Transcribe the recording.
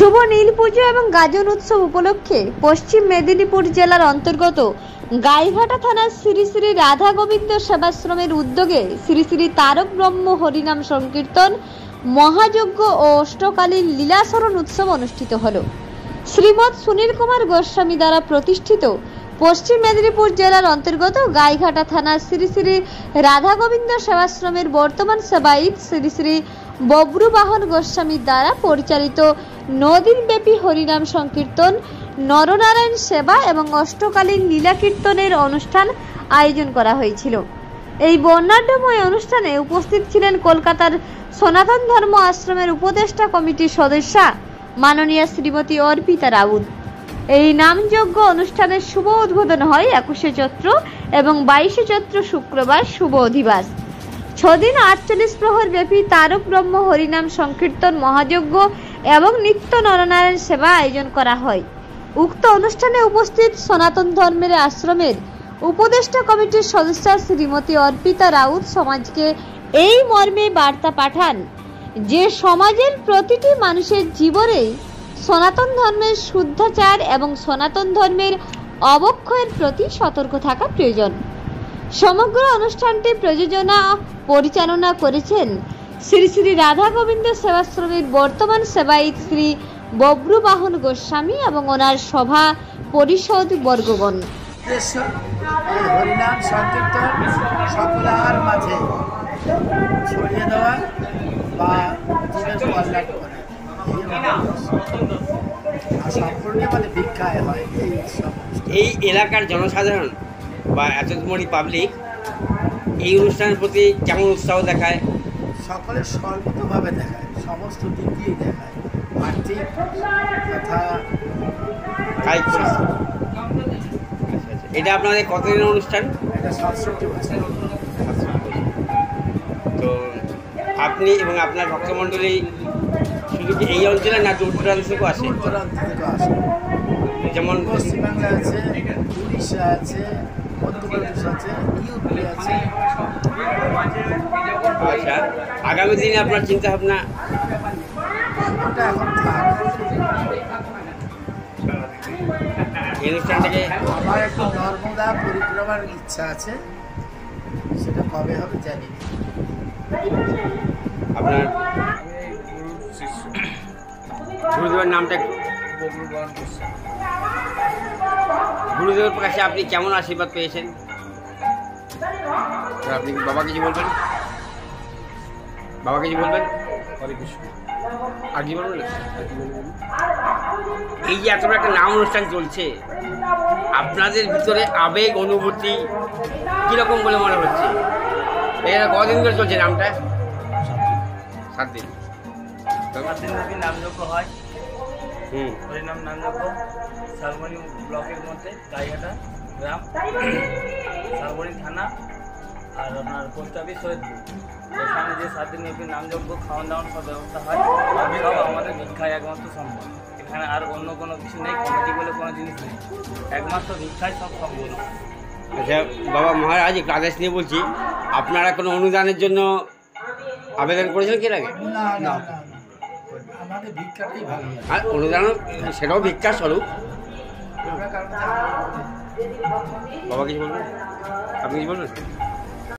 শুভ নীল পুজো এবং গাজন উৎসব উপলক্ষে পশ্চিম মেদিনীপুর জেলার অন্তর্গত গাইঘাটা থানার শ্রী শ্রী রাধা গোবিন্দ সেবাশ্রমের উদ্যোগে শ্রী শ্রী তারক ব্রহ্ম হরিনাম সংকীর্তন মহাযজ্ঞ ও অষ্টকালীন লীলাসরণ উৎসব অনুষ্ঠিত হলো। শ্রীমৎ সুনীল কুমার গোস্বামী দ্বারা প্রতিষ্ঠিত পশ্চিম মেদিনীপুর জেলার অন্তর্গত গাইঘাটা থানার শ্রী শ্রী রাধা গোবিন্দ সেবাশ্রমের বর্তমান সেবায়িত শ্রী শ্রী বব্রুবাহন গোস্বামীর দ্বারা পরিচালিত নদিনব্যাপী হরিনাম সংকীর্তন, নরনারায়ণ সেবা এবং অষ্টকালীন লীলা কীর্তনের অনুষ্ঠান আয়োজন করা হয়েছিল। এই বর্ণাঢ্যময় অনুষ্ঠানে উপস্থিত ছিলেন কলকাতার সনাতন ধর্ম আশ্রমের উপদেষ্টা কমিটির সদস্যা মাননীয়া শ্রীমতী অর্পিতা রাউত। এই নামযজ্ঞ অনুষ্ঠানের শুভ উদ্বোধন হয় 21শে চৈত্র এবং 22শে চৈত্র শুক্রবার শুভ অধিবাস। 6 দিন 48 প্রহর ব্যাপী তারক ব্রহ্ম হরিনাম সংকীর্তন মহাযজ্ঞ এবং নিত্য নরনারায়ণ সেবা আয়োজন করা হয়। উক্ত অনুষ্ঠানে উপস্থিত সনাতন ধর্মের আশ্রমের উপদেষ্টা কমিটির সদস্যা শ্রীমতী অর্পিতা রাউত সমাজকে এই মর্মে বার্তা পাঠান যে সমাজের প্রতিটি মানুষের জীবনে সনাতন ধর্মের শুদ্ধাচার এবং সনাতন ধর্মের অবক্ষয়ের প্রতি সতর্ক থাকা প্রয়োজন। সমগ্র অনুষ্ঠানটি প্রযোজনা পরিচালনা করেছেন শ্রী শ্রী রাধা গোবিন্দ সেবাশ্রমের বর্তমান সেবায়িত শ্রী বব্রুবাহন গোস্বামী এবং ওনার সভা পরিষদ বর্গগণ। হরিনাম সংকীর্তন সকলের মাঝে ছড়িয়ে দেওয়া বা জীবের কল্যাণ করা সম্পূর্ণ মানে ভিক্ষায় হয়। এই এলাকার জনসাধারণ বা এতমনি পাবলিক এই অনুষ্ঠানের প্রতি কেমন উৎসাহ দেখায়? সকলে সর্বতভাবে দেখায়, সমস্ত দিক দিয়েই দেখায়, আর্থিক তথা কায়িক পরিশ্রম। এটা আপনাদের কতদিনের অনুষ্ঠান? এটা 67 বছর। তো আপনি এবং আপনার ভক্তমণ্ডলী শুধু কি এই অঞ্চলে না দূর দূরান্ত থেকেও আসে? দূর দূরান্ত থেকে আসে, যেমন পশ্চিমবাংলা আছে, উড়িষ্যা আছে, মধ্যপ্রদেশ আছে, ইউপি আছে। আচ্ছা, আগামী দিনে আপনার চিন্তা ভাবনা? ওটা এখন থাক। এই অনুষ্ঠানটাকে আমার একটু নর্মদা পরিক্রমার ইচ্ছা আছে, সেটা কবে হবে জানি না। আপনার গুরুদেবের নামটা? গুরুদেবের কাছে আপনি কেমন আশীর্বাদ পেয়েছেন? আপনি বাবা কিছু বলবেন? বাবা কিছু বলবেন? আর কি বলবেন? এই যে এত বড় একটা নাম অনুষ্ঠান চলছে, আপনাদের ভিতরে আবেগ অনুভূতি কিরকম বলে মনে হচ্ছে? এটা কদিন ধরে চলছে নামটা? 7 দিন। 7 দিন ব্যাপী নামযজ্ঞ হয়। হরিনাম নামযজ্ঞ শালবনী ব্লকের মধ্যে গাইঘাটা গ্রাম, শালবনী থানা আর আপনার পোস্ট অফিস শহীদপুর। এখানে যে 7 দিন ব্যাপী নামযজ্ঞ খাওয়ান দাওয়ান সব ব্যবস্থা হয়, সব আমাদের ভিক্ষায় একমাত্র সম্ভব। এখানে আর অন্য কোনো কিছু নেই, কমিটি বলে কোনো জিনিস নেই, একমাত্র ভিক্ষায় সব সম্ভব। আচ্ছা বাবা মহারাজ, একটু আদেশ নিয়ে বলছি, আপনারা কোনো অনুদানের জন্য আবেদন করেছেন কি আগে? না না, আমাদের ভিক্ষাটাই ভালো লাগে। আর অনুদান সেটাও ভিক্ষা স্বরূপ। বাবা কিছু বলবেন? আপনি কিছু বলবেন?